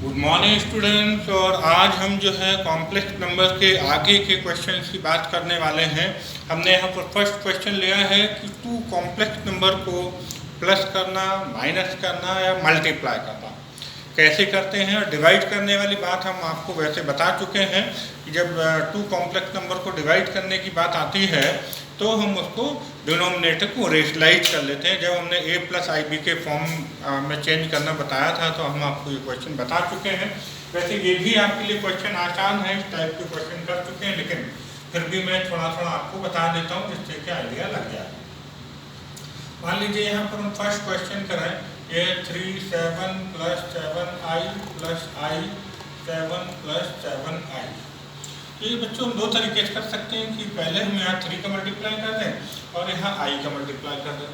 Good morning students. और आज हम जो है कॉम्प्लेक्स नंबर के आगे के क्वेश्चन की बात करने वाले हैं। हमने यहाँ पर फर्स्ट क्वेश्चन लिया है कि टू कॉम्प्लेक्स नंबर को प्लस करना, माइनस करना या मल्टीप्लाई करना कैसे करते हैं। और डिवाइड करने वाली बात हम आपको वैसे बता चुके हैं कि जब टू कॉम्प्लेक्स नंबर को डिवाइड करने की बात आती है तो हम उसको डिनोमिनेटर को रेशलाइज कर लेते हैं। जब हमने a प्लस आई बी के फॉर्म में चेंज करना बताया था तो हम आपको ये क्वेश्चन बता चुके हैं। वैसे ये भी आपके लिए क्वेश्चन आसान है, इस टाइप के क्वेश्चन कर चुके हैं, लेकिन फिर भी मैं थोड़ा थोड़ा आपको बता देता हूँ जिससे कि आइडिया लग जाए। मान लीजिए यहाँ पर हम फर्स्ट क्वेश्चन करें, ये 3 7 plus 7i plus i 7 plus 7i। तो ये बच्चों हम दो तरीके से कर सकते हैं कि पहले हम यहाँ 3 का मल्टीप्लाई कर दें और यहाँ i का मल्टीप्लाई कर दें,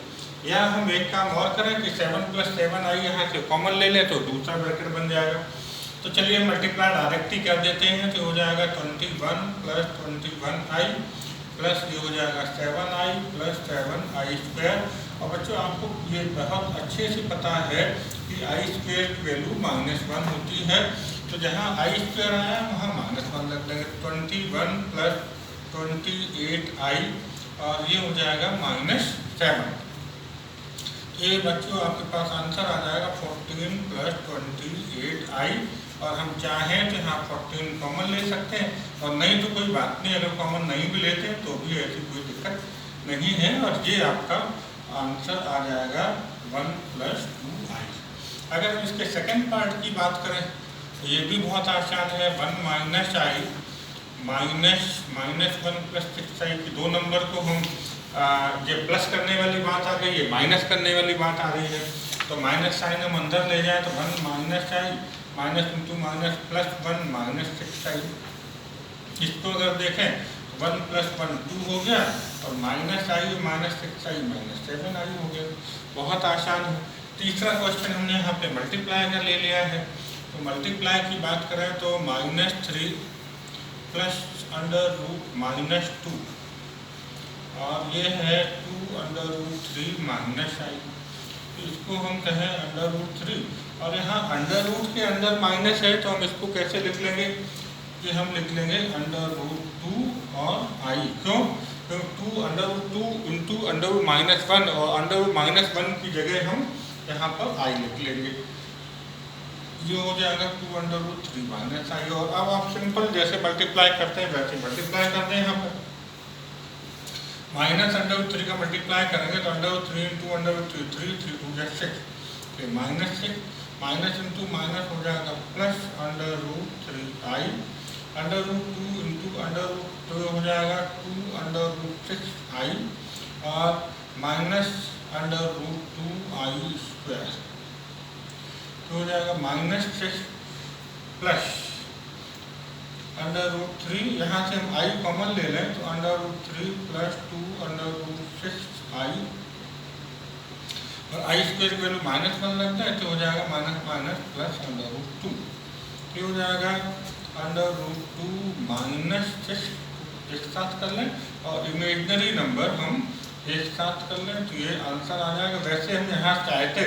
या हम एक काम और करें कि 7 प्लस 7i यहाँ से कॉमन ले लें तो दूसरा ब्रैकेट बन जाएगा। तो चलिए मल्टीप्लाई डायरेक्ट ही कर देते हैं। तो हो जाएगा 21 प्लस 21i प्लस ये हो जाएगा 7i प्लस 7i स्क्वायर। और बच्चों आपको ये बहुत अच्छे से पता है कि i स्क्वायर की वैल्यू -1 होती है, तो जहाँ i स्क्वायर आया वहाँ -1 लग देंगे। 21 प्लस 28i और ये हो जाएगा -7। तो ये बच्चों आपके पास आंसर आ जाएगा 14 प्लस 28i। और हम चाहें तो यहाँ 14 कॉमन ले सकते हैं, और नहीं तो कोई बात नहीं, अगर कॉमन नहीं भी लेते हैं तो भी ऐसी कोई दिक्कत नहीं है। और ये आपका आंसर आ जाएगा 1 प्लस 2i। अगर हम इसके सेकंड पार्ट की बात करें तो ये भी बहुत आसान है। 1 minus I minus 1 plus 6i की दो नंबर को हम ये प्लस करने वाली बात आ गई, ये माइनस करने वाली बात आ रही है। तो माइनस साइन हम अंदर ले जाए तो 1 minus I minus into minus plus 1 minus 6i। इसको अगर देखें 1 प्लस 1 2 हो गया और minus I minus 6i minus 7i हो गया। बहुत आसान है। तीसरा क्वेश्चन हमने यहाँ पे मल्टीप्लाई का ले लिया है। तो मल्टीप्लाई की बात करें तो -3 प्लस अंडर रूट -2 और ये है 2 अंडर रूट 3 माइनस आई। तो इसको हम कहें अंडर रूट 3, और यहाँ अंडर रूट के अंदर माइनस है तो हम इसको कैसे लिख लेंगे कि हम लिख लेंगे अंडर रूट 2 और i। क्यों? तो 2 under root 2 into under root -1 और अंडर रूट -1 की जगह हम यहाँ पर i लिख लेंगे। ये हो जाएगा 2 अंडर रूट 3 माइनस i। और अब आप सिंपल जैसे मल्टीप्लाई करते हैं वैसे मल्टीप्लाई करते हैं। यहाँ पर माइनस अंडर रूट 3 का मल्टीप्लाई करेंगे तो under root 3 into under root 3 3 3 2 जा 6, फिर -6 माइनस इंटू माइनस हो जाएगा plus under root 3i। Under root 2 into under root 2 हो जाएगा 2 अंडर रूट 6i और minus under root 2i square. तो हो जाएगा -6 प्लस अंडर रूट 3, यहाँ से हम i कॉमन ले लें तो under root 3 plus 2 under root 6i और i स्क्वायर की वैल्यू -1 लगता है तो हो जाएगा माइनस प्लस अंडर रूट 2। ये हो जाएगा अंडर रूट 2 -6 एक साथ कर लें और इमेजिनरी नंबर हम एक साथ कर लें तो ये आंसर आ जाएगा। वैसे हम यहाँ चाहते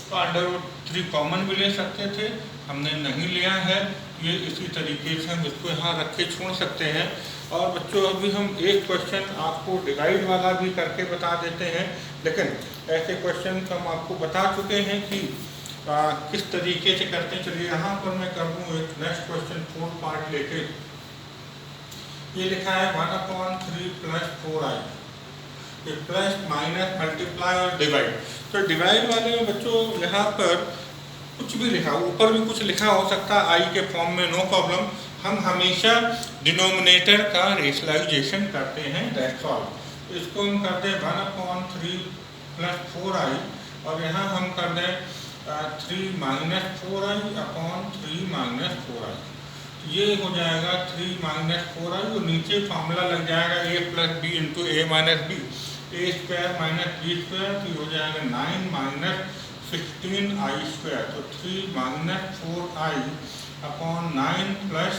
तो अंडर रूट 3 कॉमन भी ले सकते थे, हमने नहीं लिया है। ये इसी तरीके से हम इसको यहाँ रख के छोड़ सकते हैं। और बच्चों अभी हम एक क्वेश्चन आपको डिवाइड वाला भी करके बता देते हैं, लेकिन ऐसे क्वेश्चन हम आपको बता चुके हैं कि किस तरीके से करते हैं। चलिए यहाँ पर मैं कर दूँ एक नेक्स्ट क्वेश्चन 4 पार्ट लेके। ये लिखा है 1/3 plus 4i, plus minus multiply और डिवाइड। तो डिवाइड वाले में बच्चों यहाँ पर कुछ भी लिखा, ऊपर भी कुछ लिखा हो सकता है i के फॉर्म में, नो प्रॉब्लम। हम हमेशा डिनोमिनेटर का रेशलाइजेशन करते हैं, दैट्स ऑल। तो इसको हम करते हैं 1/3 प्लस 4i और यहाँ हम कर दें 3 minus 4i upon 3 minus 4i। ये हो जाएगा 3 माइनस 4i और नीचे फॉर्मूला लग जाएगा a plus B into A minus B, A square minus B square. तो हो जाएगा 9 माइनस 16i स्क्वायर। तो 3 माइनस 4i अपॉन 9 प्लस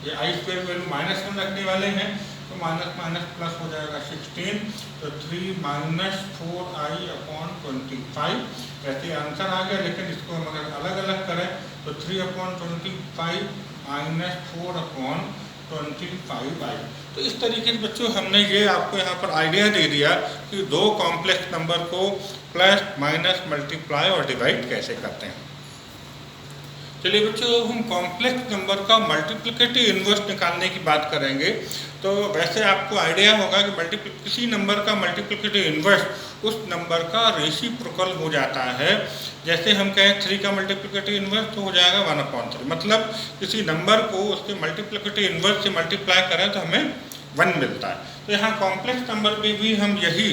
ये i स्क्वायर वैल्यू -1 रखने वाले हैं तो माइनस माइनस प्लस हो जाएगा 16। तो 3 माइनस 4i अपॉन 25। वैसे आंसर आ गया, लेकिन इसको हम अगर अलग अलग करें तो 3/25 माइनस 4/25i। तो इस तरीके से बच्चों हमने ये आपको यहाँ पर आइडिया दे दिया कि दो कॉम्प्लेक्स नंबर को प्लस माइनस मल्टीप्लाई और डिवाइड कैसे करते हैं। चलिए बच्चों हम कॉम्प्लेक्स नंबर का मल्टीप्लिकेटिव इन्वर्स निकालने की बात करेंगे। तो वैसे आपको आइडिया होगा कि किसी नंबर का मल्टीप्लिकेटिव इन्वर्स उस नंबर का रेसिप्रोकल हो जाता है। जैसे हम कहें 3 का मल्टीप्लिकेटिव इन्वर्स तो हो जाएगा 1/3, मतलब किसी नंबर को उसके मल्टीप्लिकेटिव इन्वर्स से मल्टीप्लाई करें तो हमें 1 मिलता है। तो यहाँ कॉम्प्लेक्स नंबर पे भी हम यही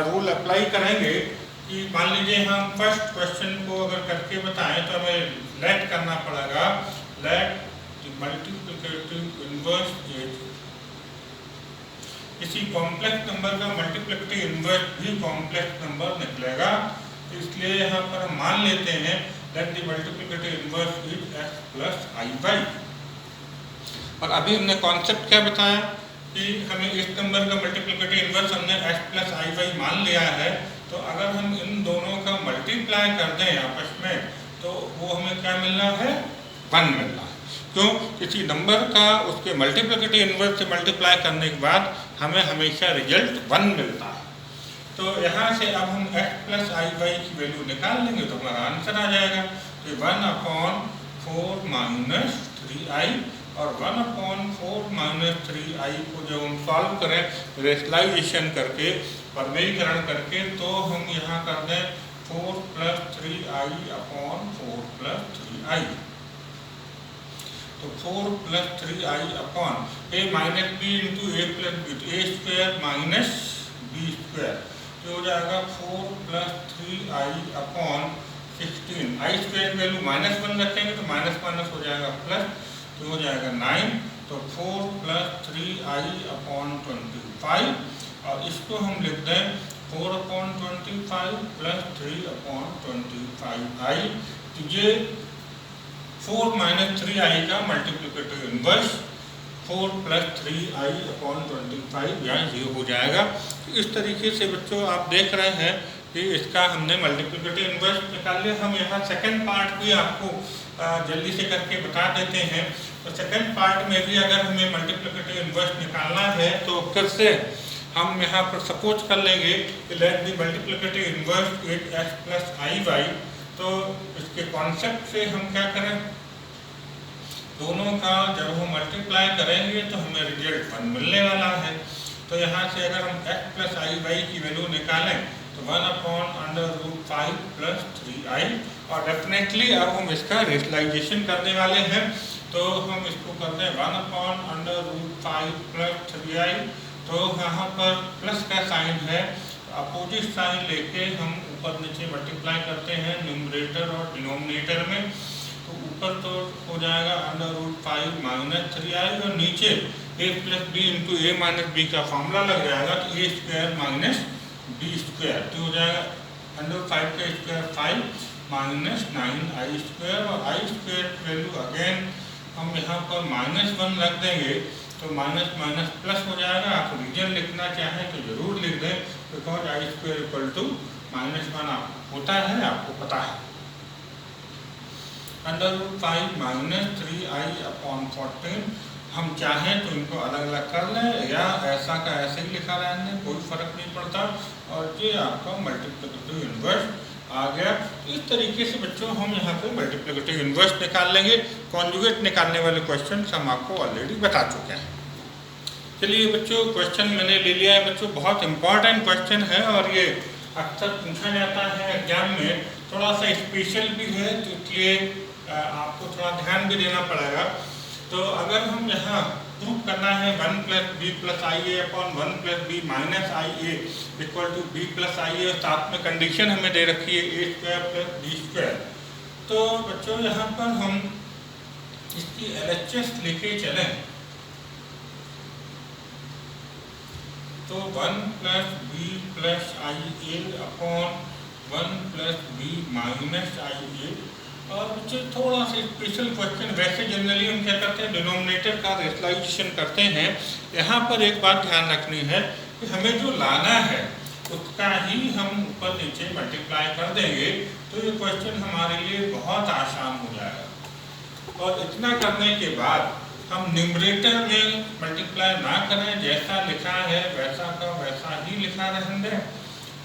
रूल अप्लाई करेंगे कि मान लीजिए हम फर्स्ट क्वेश्चन को अगर करके बताएं तो हमें लेट करना पड़ेगा, let the multiplicative inverse is, किसी कॉम्प्लेक्स नंबर का मल्टीप्लिकेटिव इन्वर्स भी कॉम्प्लेक्स नंबर निकलेगा। इसलिए यहाँ पर हम मान लेते हैं let the multiplicative inverse is x plus I Y. और अभी हमने कॉन्सेप्ट क्या बताया कि हमें इस नंबर का मल्टीप्लिकेटिव इन्वर्स हमने x प्लस आई वाई मान लिया है। तो अगर हम इन दोनों का मल्टीप्लाई कर दें आपस में तो वो हमें क्या मिलना है, 1 मिलना है। क्यों? किसी नंबर का उसके मल्टीप्लिकेटिव इन्वर्स से मल्टीप्लाई करने के बाद हमें हमेशा रिजल्ट 1 मिलता है। तो यहाँ से अब हम x प्लस आई वाई की वैल्यू निकाल लेंगे तो हमारा आंसर आ जाएगा। तो 1/4 माइनस 3i और 1/4 माइनस 3i को जब हम सॉल्व करें रेशनलाइजेशन करके, वर्गीकरण करके, तो हम यहाँ कर दें 4 + 3i/4 + 3i। तो 4 + 3i upon a minus b into a plus b, तो a square minus b square, तो हो जाएगा 4 + 3i/16। आई स्क्वायर की वैल्यू -1 रखेंगे तो माइनस माइनस हो जाएगा प्लस, तो हो जाएगा 9। तो 4 + 3i/25 और इसको हम लिख दें 4/25 + 3/25i। तो ये 4 - 3i का मल्टीप्लिकेटिव इन्वर्स 4 + 3i/25 यहाँ ये हो जाएगा। तो इस तरीके से बच्चों आप देख रहे हैं कि इसका हमने मल्टीप्लिकेटिव इन्वर्स निकाल लिया। हम यहाँ सेकंड पार्ट भी आपको जल्दी से करके बता देते हैं। तो सेकंड पार्ट में भी अगर हमें मल्टीप्लिकेटिव इन्वर्स निकालना है तो फिर से हम यहाँ पर सपोज कर लेंगे कि let the multiplicative inverse is x plus I Y. तो इसके कॉन्सेप्ट से हम क्या करें, दोनों का जब हम मल्टीप्लाई करेंगे तो हमें रिजल्ट 1 मिलने वाला है। तो यहाँ से अगर हम x प्लस आई वाई की वैल्यू निकालें तो 1/√5 + 3i, और डेफिनेटली अब हम इसका रेशनलाइजेशन करने वाले हैं। तो हम इसको करते हैं 1/√5 + 3i। तो यहाँ पर प्लस का साइन है, अपोजिट साइन लेके हम ऊपर नीचे मल्टीप्लाई करते हैं न्यूमरेटर और डिनोमिनेटर में। तो ऊपर तो हो जाएगा √5 - 3i और नीचे a + b into a - b का फॉर्मूला लग जाएगा, तो a square minus b square, तो हो जाएगा √5 का स्क्वायर 5 माइनस 9i स्क्वायर, और i स्क्वायर की वैल्यू अगेन हम यहाँ पर -1 रख देंगे तो माइनस माइनस प्लस हो जाएगा। आप रीजन लिखना चाहें तो जरूर लिख दें, बिकॉज i स्क्वायर = -1 होता है, आपको पता है। √5 - 3i/14 हम चाहें तो इनको अलग अलग कर लें या ऐसा का ऐसे ही लिखा रहने दें, कोई फर्क नहीं पड़ता। और ये आपका मल्टीप्लिकेटिव इन्वर्स आ गया। इस तरीके से बच्चों हम यहाँ पे मल्टीप्लिकेटिव इन्वर्स निकाल लेंगे। कॉन्जुगेट निकालने वाले क्वेश्चन हम आपको ऑलरेडी बता चुके हैं। चलिए बच्चों क्वेश्चन मैंने ले लिया है बच्चों, बहुत इंपॉर्टेंट क्वेश्चन है और ये अक्सर पूछा जाता है एग्जाम में, थोड़ा सा स्पेशल भी है, तो इसलिए आपको थोड़ा ध्यान भी देना पड़ेगा। तो अगर हम यहाँ प्रूफ करना है 1 + b + ia/1 + b - ia = b + ia, साथ में कंडीशन हमें दे रखी है a² + b²। तो बच्चों यहाँ पर हम इसकी LHS लेके चलें तो 1 + b + ia/1 + b - ia। और बच्चे थोड़ा सा स्पेशल क्वेश्चन, वैसे जनरली हम क्या करते हैं डिनोमिनेटर का रेशनलाइजेशन करते हैं। यहाँ पर एक बात ध्यान रखनी है कि हमें जो लाना है उसका ही हम ऊपर नीचे मल्टीप्लाई कर देंगे तो ये क्वेश्चन हमारे लिए बहुत आसान हो जाएगा। और इतना करने के बाद हम न्यूमरेटर में मल्टीप्लाई ना करें, जैसा लिखा है वैसा का वैसा ही लिखा रहने दें,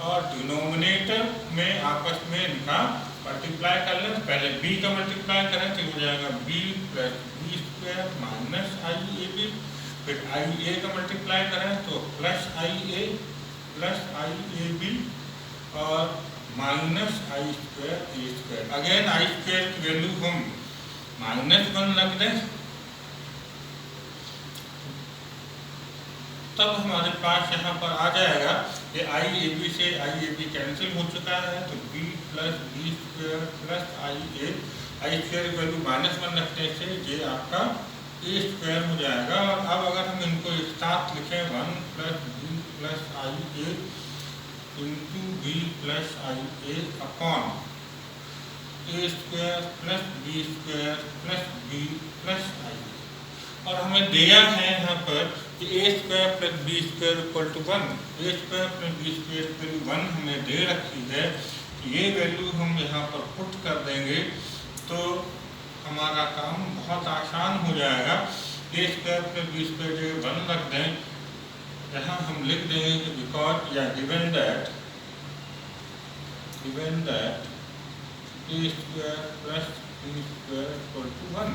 और डिनोमिनेटर में आपस में इनका मल्टीप्लाई कर लें। पहले b का मल्टीप्लाई करें तो हो जाएगा b plus B square minus I A B, फिर आई ए का मल्टीप्लाई करें तो प्लस आई ए बी और minus I square A square. Again I square की वैल्यू हम -1 रख दें, तब हमारे पास यहाँ पर आ जाएगा ये आई ए बी से आई ए बी कैंसिल हो चुका है, तो b plus B square plus आई स्क्वायर की वैल्यू -1 रखने से ये आपका ए स्क्वायर हो जाएगा। और अब अगर हम इनको एक साथ लिखें 1 plus B plus I A into B plus I A upon A square plus B square plus B plus I, और हमें दिया है यहाँ पर कि A square plus B square equal to 1, A square plus B square equal to 1 हमें दे रखी है। ये वैल्यू हम यहाँ पर पुट कर देंगे तो हमारा काम बहुत आसान हो जाएगा। ए स्क्वायर प्लस बी स्क्वायर जो 1 रख दें, यहाँ हम लिख देंगे कि बिकॉज या given that A square plus B square equal to 1।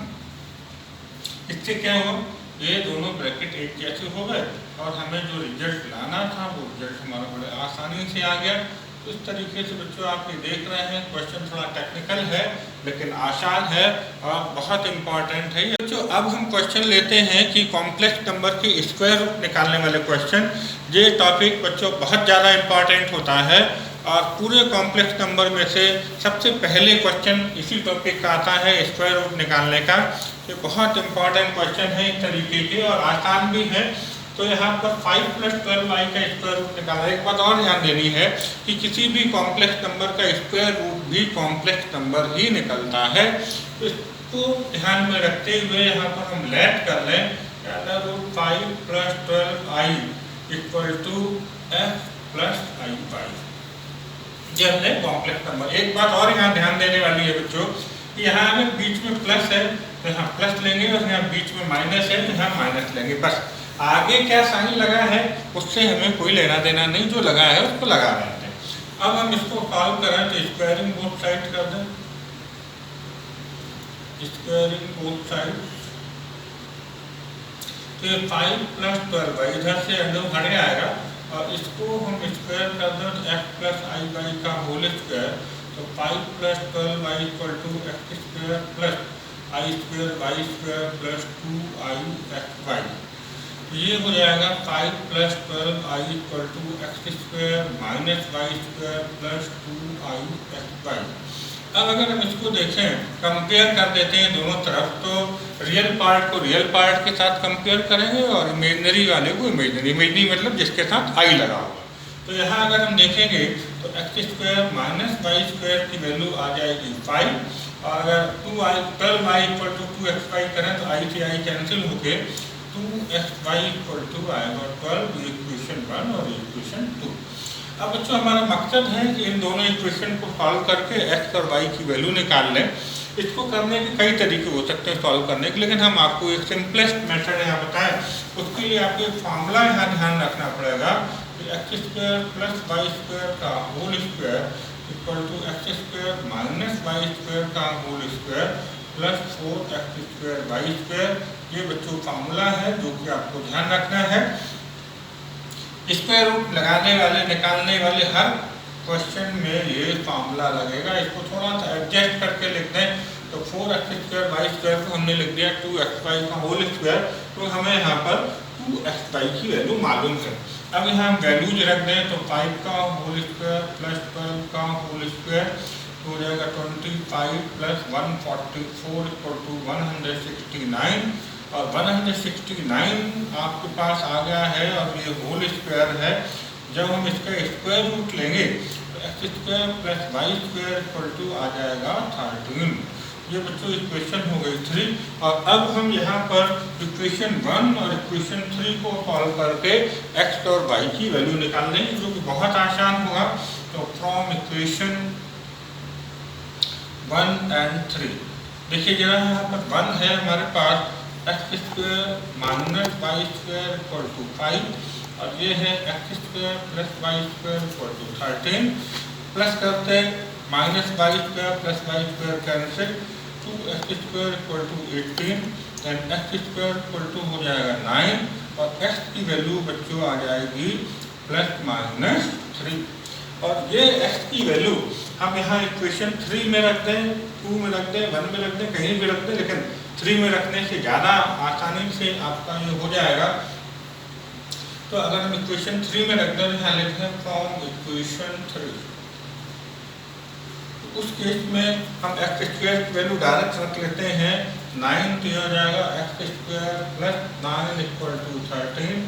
इससे क्या हुआ, ये दोनों ब्रैकेट एक जैसे हो गए और हमें जो रिजल्ट लाना था वो रिजल्ट हमारा बड़े आसानी से आ गया। तो इस तरीके से बच्चों आप ये देख रहे हैं, क्वेश्चन थोड़ा टेक्निकल है लेकिन आसान है और बहुत इम्पॉर्टेंट है। बच्चों अब हम क्वेश्चन लेते हैं कि कॉम्प्लेक्स नंबर के स्क्वायर रूट निकालने वाले क्वेश्चन। ये टॉपिक बच्चों बहुत ज़्यादा इम्पॉर्टेंट होता है और पूरे कॉम्प्लेक्स नंबर में से सबसे पहले क्वेश्चन इसी टॉपिक का आता है, स्क्वायर रूट निकालने का। ये बहुत इंपॉर्टेंट क्वेश्चन है एक तरीके के और आसान भी है। तो यहाँ पर 5 प्लस 12y का स्क्वायर रूट निकालना। एक बात और ध्यान देनी है कि किसी भी कॉम्प्लेक्स नंबर का स्क्वायर रूट भी कॉम्प्लेक्स नंबर ही निकलता है। तो इसको ध्यान में रखते हुए यहाँ पर हम लेट कर लें root 5 plus 12i equal to f plus I y. ये हमने कॉम्प्लेक्स नंबर। एक बात और यहाँ ध्यान देने वाली है बच्चों कि यहाँ हमें बीच में प्लस है तो यहाँ प्लस लेंगे और यहाँ बीच में माइनस है तो यहाँ माइनस लेंगे, बस। आगे क्या साइन लगा है उससे हमें कोई लेना देना नहीं, जो लगा है उसको लगा रहे हैं। अब हम इसको सॉल्व करें तो स्क्वायरिंग बोथ साइड कर दें, स्क्वायरिंग बोथ साइड। तो ये 5 प्लस 12 इधर से अंदर हट आएगा और इसको हम स्क्वायर कर दें तो f प्लस आई वाई का होल स्क्वायर। तो 5 plus 12y equal to x square plus I square Y square plus 2i x y. ये हो जाएगा 5 plus 12i equal to x square minus Y square plus 2i x Y. अब अगर हम इसको देखें, कंपेयर कर देते हैं दोनों तरफ, तो रियल पार्ट को रियल पार्ट के साथ कंपेयर करेंगे और इमेजनरी वाले को इमेजनरी मतलब जिसके साथ आई लगा होगा। तो यहाँ अगर हम देखेंगे तो x square minus Y square की वैल्यू आ जाएगी 5 और अगर 12y इक्वल टू 2xy करें तो आई से आई कैंसिल होके 2xy इक्वल टू आएगा 12, इक्वेशन 1 और इक्वेशन 2। अब बच्चों हमारा मकसद है कि इन दोनों इक्वेशन को सॉल्व करके x और y की वैल्यू निकाल लें। इसको करने के कई तरीके हो सकते हैं सॉल्व करने के, लेकिन हम आपको एक सिंपलेस्ट मेथड यहाँ बताएं। उसके लिए आपको एक फॉर्मूला यहाँ ध्यान रखना पड़ेगा कि X square plus Y square का whole square equal to x square minus Y square का whole square plus 4x square Y square. ये बच्चों फॉर्मूला है जो कि आपको ध्यान रखना है। स्क्वायर रूट लगाने वाले निकालने वाले हर क्वेश्चन में ये फॉर्मूला लगेगा। इसको थोड़ा सा एडजस्ट करके लिख दें तो 4x स्क्वायर वाई स्क्वायर को हमने लिख दिया 2xy का होल स्क्वायर, तो हमें यहाँ पर 2xy की वैल्यू मालूम है। अब यहाँ हम वैल्यूज रख दें तो 5 का होल स्क्वायर प्लस 12 का होल स्क्वायर हो जाएगा 25 प्लस 144 इक्वल टू 169 और 169 आपके पास आ गया है और ये होल स्क्वायर है। जब हम इसका स्क्वायर रूट लेंगे तो x square plus Y square equal to आ जाएगा 13। ये बच्चों इक्वेशन हो गई 3। और अब हम यहाँ पर इक्वेशन 1 और इक्वेशन 3 को सॉल्व करके एक्स और वाई की वैल्यू निकाल देंगे जो कि बहुत आसान होगा। तो फ्रॉम इक्वेशन 1 and 3 देखिए जरा यहाँ पर 1 है हमारे पास, X square minus Y square equal to 5, और ये है x square plus Y square equal to 13, plus करते minus Y square plus Y square cancel, 2x square equal to 18, then X square equal to हो जाएगा 9, और x की value बच्चों आ जाएगी प्लस माइनस 3। और ये x की वैल्यू हम यहाँ इक्वेशन 3 में रख दें, 2 में रख दें, 1 में रख दें, कहीं भी रख दें, लेकिन 3 में रखने से ज़्यादा आसानी से आपका ये हो जाएगा। तो अगर हम इक्वेशन 3 में रख दें, यहाँ लिखते हैं फ्रॉम इक्वेशन 3, उस केस में हम एक्स स्क्वायर की वैल्यू डायरेक्ट रख लेते हैं 9, तो यह हो जाएगा x square plus 9 equal to 13,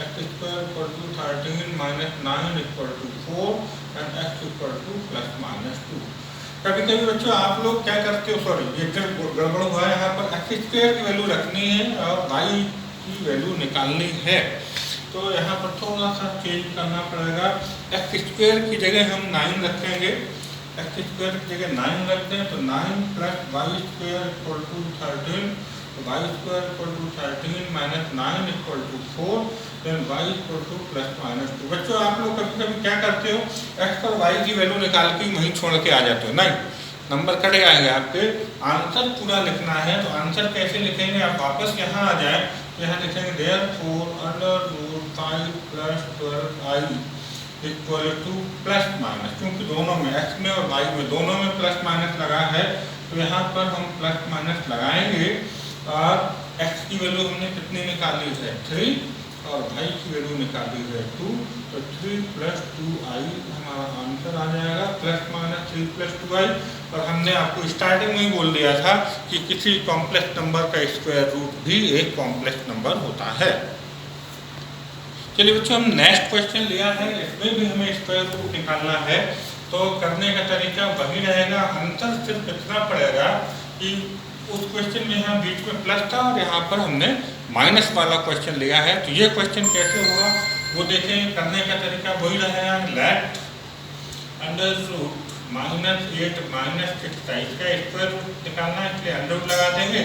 x square equal to 13 minus 9 equal to 4, and x equal to plus minus 2। कभी कभी बच्चों आप लोग क्या करते हो, सॉरी ये गड़बड़ हुआ है, यहाँ पर एक्स स्क्वायर की वैल्यू रखनी है और वाई की वैल्यू निकालनी है, तो यहाँ पर थोड़ा सा चेंज करना पड़ेगा। एक्स स्क्वायर की जगह हम 9 रखेंगे, एक्स स्क्वायर की जगह 9 रखते हैं, तो 9 plus Y square equal to 13, तो y square equal to 13 minus 9 equal to 4, then y equal to plus minus 2। बच्चों आप लोग कभी कभी क्या करते हो, एक्स और वाई की वैल्यू निकाल के वहीं छोड़ के आ जाते हो, नहीं, नंबर कट जाएंगे आपके, आंसर पूरा लिखना है। तो आंसर कैसे लिखेंगे, आप वापस यहाँ आ जाए, तो यहाँ लिखेंगे therefore under root 5 plus 12i equal to plus minus, क्योंकि दोनों में एक्स में और वाई में दोनों में प्लस माइनस लगा है, तो यहाँ पर हम प्लस माइनस लगाएंगे, और एक्स की वैल्यू हमने कितनी निकाली है 3, और वाई की वैल्यू निकाली है 2, तो 3 प्लस 2i हमारा आंसर आ जाएगा, प्लस माइनस 3 प्लस 2i। और हमने आपको स्टार्टिंग में ही बोल दिया था कि किसी कॉम्प्लेक्स नंबर का स्क्वायर रूट भी एक कॉम्प्लेक्स नंबर होता है। चलिए बच्चों, हम नेक्स्ट क्वेश्चन लिया है, इसमें भी हमें स्क्वायर रूट निकालना है। तो करने का तरीका वही रहेगा, अंतर सिर्फ इतना पड़ेगा कि उस क्वेश्चन में यहाँ बीच में प्लस था और यहाँ पर हमने माइनस वाला क्वेश्चन लिया है। तो ये क्वेश्चन कैसे होगा वो देखें, करने का तरीका वही रहेगा, लेट अंडर रूट -8 -6 का इसका स्क्वायर रूट निकालना है, इसलिए अंडर रूट लगा देंगे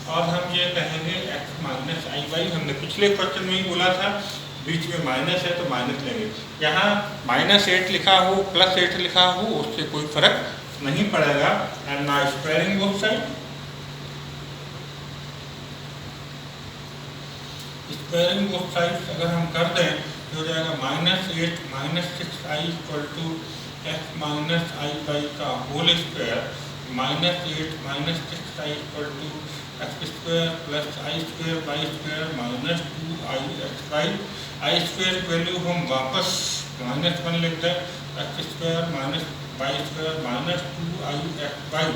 और हम ये कहेंगे x माइनस आई वाई। हमने पिछले क्वेश्चन में ही बोला था बीच में माइनस है तो माइनस लेंगे, यहाँ -8 लिखा हो +8 लिखा हो उससे कोई फर्क नहीं पड़ेगा। And now squaring both side, squaring both side अगर हम कर दें तो हो जाएगा -8 -6i equal to x minus I Y का whole square, -8 -6i equal to x square plus I square Y square minus 2i x Y. I square की value हम वापस -1 लिख दें, X square minus Y square minus 2i x Y.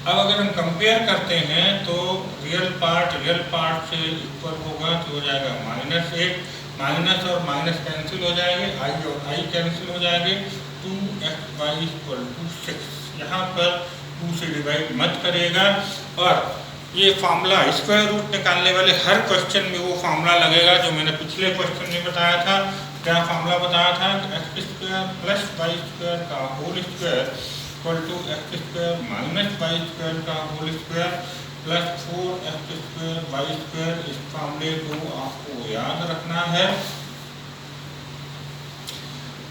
अब अगर हम compare करते हैं तो रियल पार्ट से इक्वल होगा, तो हो जाएगा -8, माइनस और माइनस कैंसिल हो जाएंगे, आई और आई कैंसिल हो जाएंगे, 2x y इक्वल टू 6। यहाँ पर 2 से डिवाइड मत करिएगा। और ये फार्मूला स्क्वायर रूट निकालने वाले हर क्वेश्चन में वो फार्मूला लगेगा जो मैंने पिछले क्वेश्चन में बताया था। क्या फार्मूला बताया था, X square plus Y square का whole square equal to x square minus Y square का whole square plus 4x square Y square. इस फार्मूले को आपको याद रखना है,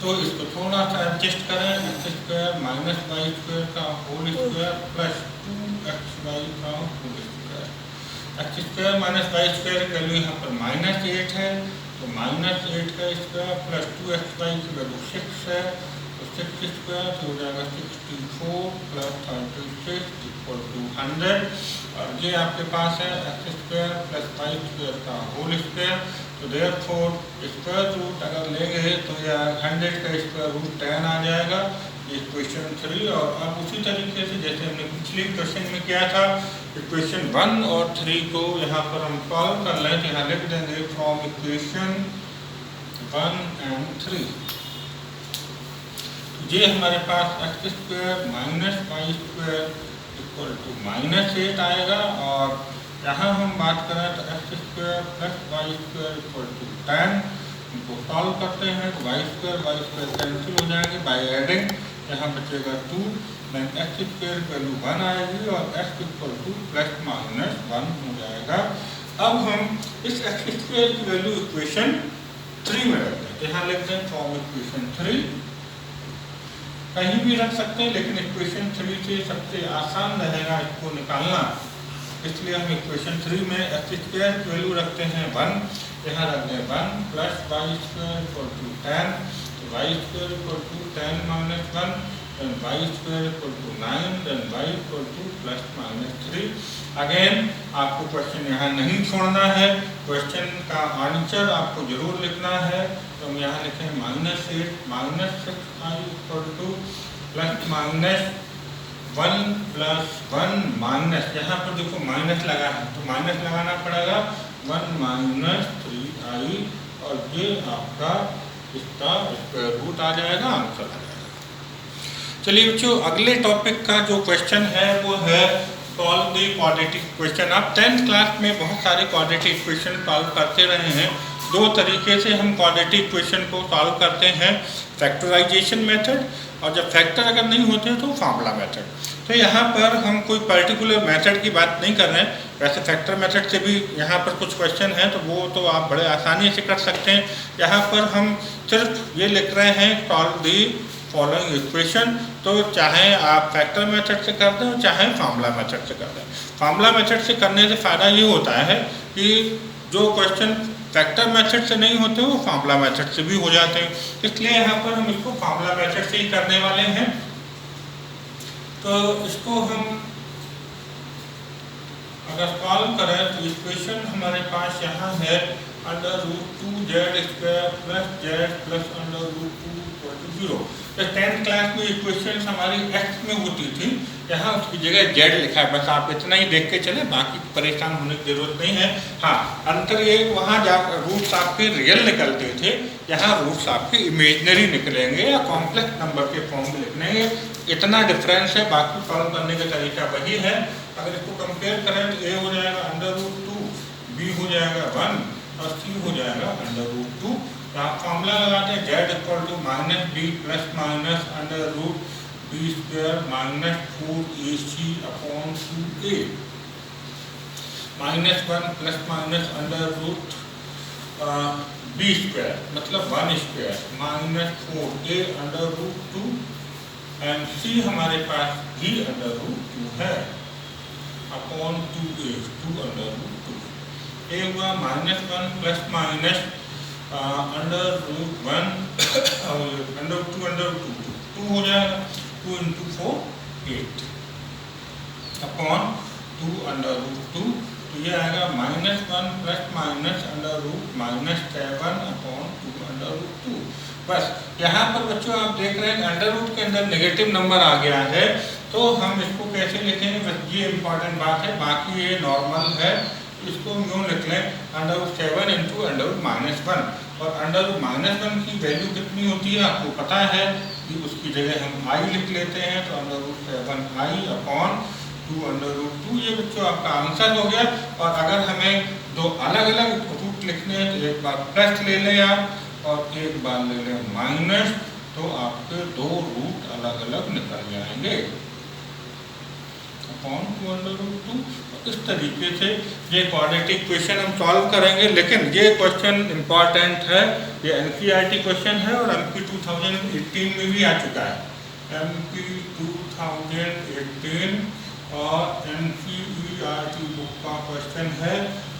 तो इसको थोड़ा सा एडजस्ट करें, x square minus Y square का होल स्क्वायर प्लस 2xy का whole square. X square minus Y square की वैल्यू यहाँ पर -8 है, तो -8 का स्क्वायर प्लस 2xy की वैल्यू 6 है, तो 6 स्क्वायर तो हो जाएगा 64 प्लस 36 इक्वल टू 100। और ये आपके पास है x square plus Y square का होल स्क्वायर। तो देयरफॉर स्क्वायर रूट अगर लेंगे तो यह 100 का स्क्वायर रूट 10 आ जाएगा, ये क्वेश्चन 3। और अब उसी तरीके से जैसे हमने पिछले क्वेश्चन में किया था, इक्वेशन 1 और 3 को यहाँ पर हम सॉल्व कर लें, तो यहाँ लिख देंगे फ्रॉम इक्वेशन 1 एंड 3। ये हमारे पास X square minus Y square equal to -8 आएगा, और यहाँ हम बात करें तो x square plus Y square equal to 10। इनको सॉल्व करते हैं तो वाई स्क्वायर कैंसिल हो जाएंगे बाय एडिंग, यहाँ बचेगा 2, देन एक्स स्क्वायर वैल्यू 1 आएगी और x equal to plus minus 1 हो जाएगा। अब हम इस एक्स स्क्वायर की वैल्यू इक्वेशन 3 में रखते हैं। यहाँ लिख दें फ्रॉम इक्वेशन 3, कहीं भी रख सकते हैं लेकिन इक्वेशन 3 से सबसे आसान रहेगा इसको निकालना, इसलिए हम इक्वेशन 3 में एक्स स्क्वायर की वैल्यू रखते हैं 1, यहाँ रख दें 1 plus Y square equal to 10, तो y square equal to 10 minus 1, then y square equal to 9, then y equal to plus minus 3। Again आपको क्वेश्चन यहाँ नहीं छोड़ना है, क्वेश्चन का आंसर आपको जरूर लिखना है। तो हम यहाँ लिखें -8 minus 6i equal to plus minus 1 plus 1 minus, यहाँ पर देखो माइनस लगा है तो माइनस लगाना पड़ेगा 1 माइनस 3i, और ये आपका इसका स्क्वायर रूट आ जाएगा, आंसर आ जाएगा। चलिए बच्चों, अगले टॉपिक का जो क्वेश्चन है वो है सॉल्व द क्वाड्रेटिक इक्वेशन। आप 10th क्लास में बहुत सारे क्वाड्रेटिक इक्वेशन सॉल्व करते रहे हैं। दो तरीके से हम क्वाड्रेटिक इक्वेशन को सॉल्व करते हैं, फैक्टराइजेशन मेथड, और जब फैक्टर अगर नहीं होते तो फार्मूला मेथड। तो यहाँ पर हम कोई पर्टिकुलर मेथड की बात नहीं कर रहे हैं, वैसे फैक्टर मेथड से भी यहाँ पर कुछ क्वेश्चन हैं तो वो तो आप बड़े आसानी से कर सकते हैं। यहाँ पर हम सिर्फ ये लिख रहे हैं सॉल्व दी फॉलोइंग इक्वेशन, तो चाहे आप फैक्टर मेथड से कर दें चाहे फार्मूला मेथड से कर दें। फार्मूला मेथड से करने से फ़ायदा ये होता है कि जो क्वेश्चन फैक्टर मेथड से नहीं होते वो फार्मूला मेथड से भी हो जाते हैं, इसलिए यहाँ पर हम इसको फार्मूला मेथड से ही करने वाले हैं। तो इसको हम अगर सॉल्व करें तो इक्वेशन हमारे पास यहाँ है √2z² प्लस z प्लस √2 0। तो 10th क्लास में इक्वेशन हमारी x में होती थी, यहाँ उसकी जगह z लिखा है, बस आप इतना ही देख के चले, बाकी परेशान होने की जरूरत नहीं है। हाँ, अंतर ये वहाँ जा रूट्स आपके रियल निकलते थे, यहाँ रूट्स आपके इमेजनरी निकलेंगे या कॉम्प्लेक्स नंबर के फॉर्म में लिखने, इतना डिफरेंस है, बाकी सॉल्व करने का तरीका वही है। अगर इसको कंपेयर करें तो a हो जाएगा √2, b हो जाएगा 1 और c हो जाएगा √2। तो आप फॉर्मूला लगाते हैं z equal to minus b plus minus √b² minus 4ac upon 2a, -1 plus minus √b² मतलब 1² माइनस 4a √2, एंड c हमारे पास भी √2 है अपॉन 2a, 2 √2। a हुआ -1 प्लस माइनस √1 √2 2 हो जाएगा, 2 × 4 8 अपॉन 2 √2, तो ये आएगा -1 प्लस माइनस √7 अपॉन 2 √2। बस यहाँ पर बच्चों आप देख रहे हैं अंडर रूट के अंदर नेगेटिव नंबर आ गया है, तो हम इसको कैसे लिखेंगे, बस ये इम्पॉर्टेंट बात है, बाकी ये नॉर्मल है। इसको यूँ लिख लें √7 × -1, और √-1 की वैल्यू कितनी होती है आपको पता है कि उसकी जगह हम i लिख लेते हैं, तो √7i अपॉन 2 √2। ये बच्चों आपका आंसर हो गया। और अगर हमें दो अलग अलग रूट लिखने हैं तो एक बार प्लस ले लें आप और एक बार ले लें माइनस, तो आपके दो रूट अलग अलग निकल जाएंगे अपॉन 2 √2। इस तरीके से ये क्वाड्रेटिक इक्वेशन हम सॉल्व करेंगे। लेकिन ये क्वेश्चन इम्पॉर्टेंट है, ये एनसीईआरटी क्वेश्चन है और एमपी 2018 में भी आ चुका है। एमपी 2018 और एनसीईआरटी बुक का क्वेश्चन है,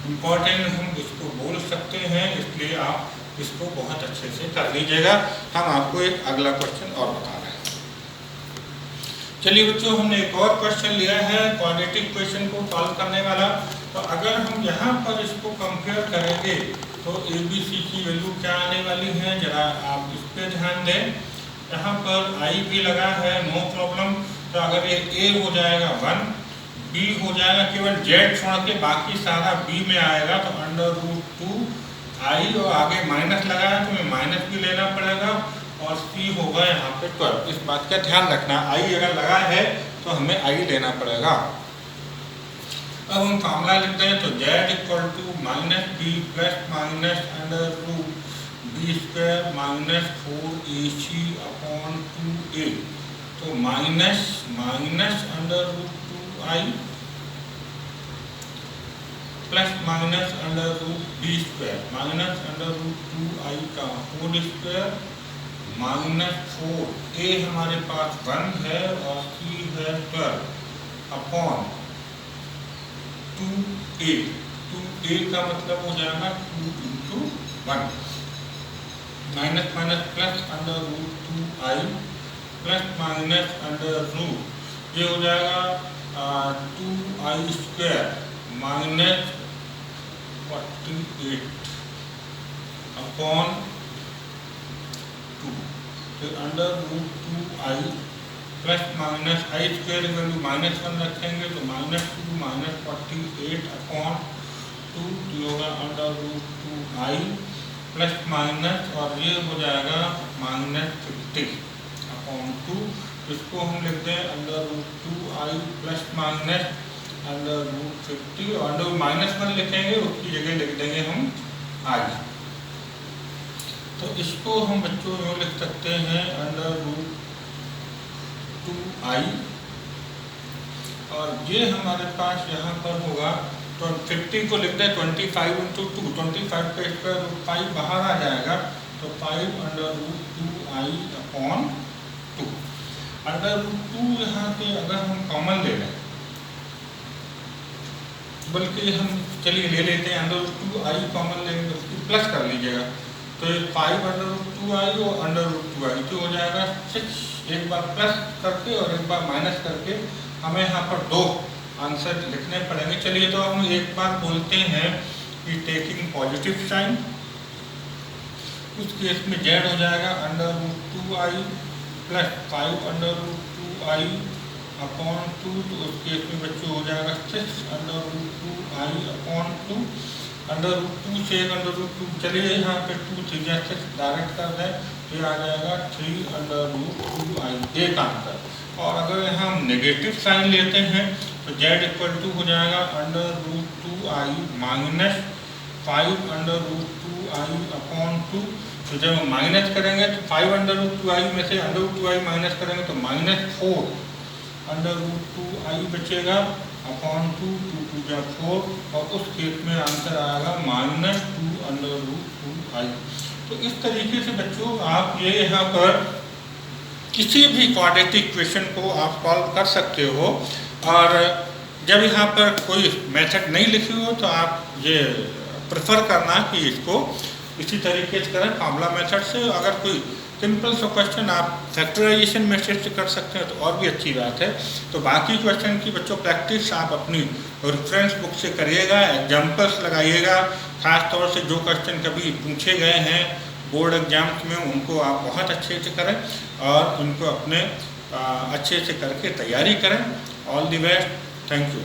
इम्पॉर्टेंट हम इसको बोल सकते हैं, इसलिए आप इसको बहुत अच्छे से कर लीजिएगा। हम आपको एक अगला क्वेश्चन और बता रहे हैं। चलिए बच्चों, हमने एक और क्वेश्चन लिया है क्वाड्रेटिक इक्वेशन को सॉल्व करने वाला। तो अगर हम यहाँ पर इसको कंपेयर करेंगे तो ए बी सी की वैल्यू क्या आने वाली है, जरा आप इस पर ध्यान दें। यहाँ पर आई भी लगा है, नो प्रॉब्लम। तो अगर ये ए हो जाएगा 1, बी हो जाएगा, केवल जेड छोड़ के बाकी सारा बी में आएगा, तो √2 आई और आगे माइनस लगा है तो हमें माइनस भी लेना पड़ेगा, और सी होगा यहाँ पे 12। इस बात का ध्यान रखना, आई अगर लगा है तो हमें आई लेना पड़ेगा। अब हम फार्मूला लिखते हैं, तो z equal to -b plus minus √b² minus 4ac upon 2a, तो minus under root 2i plus minus under root d square, minus under root 2i का होल स्क्वायर माइनस 4, ए हमारे पास 1 है और सी है 12 अपॉन 2a, 2a का मतलब हो जाएगा 2 into 1, minus minus plus under root 2i plus minus under root, ये हो जाएगा 2i स्क्वायर माइनस 48 अपॉन 2, तो under root 2i plus minus I square की वैल्यू -1 रखेंगे तो -2 माइनस 48 अपॉन 2, तो होगा under root 2i plus minus और ये हो जाएगा -50 अपॉन 2, इसको हम लिख दें under root 2i plus minus under root 50 और अंडर -1 लिखेंगे, उसकी जगह लिख देंगे हम i। तो इसको हम बच्चों यूँ लिख सकते हैं अंडर रूट 2i और ये हमारे पास यहाँ पर होगा तो 50 को लिख दें 25 इंटू 2, 25 का स्क्वायर रूट 5 बाहर आ जाएगा तो 5 under root 2i upon 2। Under root 2 यहाँ के अगर हम कॉमन ले लें, बल्कि हम चलिए ले लेते हैं अंडर रूट 2i कॉमन लेंगे तो उसकी प्लस कर लीजिएगा, तो ये 5 अंडर रूट 2i और अंडर रूट 2i तो हो जाएगा 6, एक बार प्लस करके और एक बार माइनस करके हमें यहाँ पर 2 आंसर लिखने पड़ेंगे। चलिए तो हम एक बार बोलते हैं कि टेकिंग पॉजिटिव साइन, उस केस में z हो जाएगा under root 2i plus 5 under root 2i upon 2, तो उस केस में बच्चों हो जाएगा 6 under root 2i upon 2, under root 2 से अंडर रूट 2, चलिए यहाँ पे 2 3 6 डायरेक्ट कर दें तो ये आ जाएगा 3 अंडर रूट 2i, एक आंसर। और अगर यहाँ हम नेगेटिव साइन लेते हैं तो z इक्वल टू हो जाएगा under root 2i minus 5 under root 2i upon 2, तो जब हम माइनस करेंगे तो 5 अंडर रूट 2i में से अंडर रूट 2i माइनस करेंगे तो -4 अंडर रूट 2i बचेगा अपॉन 2, 2 2 4 और उस केस में आंसर आएगा -2 अंडर रूट 2i। तो इस तरीके से बच्चों आप ये यहाँ पर किसी भी क्वाड्रेटिक इक्वेशन को आप सॉल्व कर सकते हो, और जब यहाँ पर कोई मेथड नहीं लिखी हो तो आप ये प्रेफर करना कि इसको इसी तरीके से करें फॉर्मूला मेथड से। अगर कोई सिंपल सा क्वेश्चन आप फैक्टराइजेशन मेथड से कर सकते हैं तो और भी अच्छी बात है। तो बाकी क्वेश्चन की बच्चों प्रैक्टिस आप अपनी रेफरेंस बुक से करिएगा, एग्जाम्पल्स लगाइएगा, खास तौर से जो क्वेश्चन कभी पूछे गए हैं बोर्ड एग्जाम्स में उनको आप बहुत अच्छे से करें और उनको अपने अच्छे से करके तैयारी करें। All the best, thank you.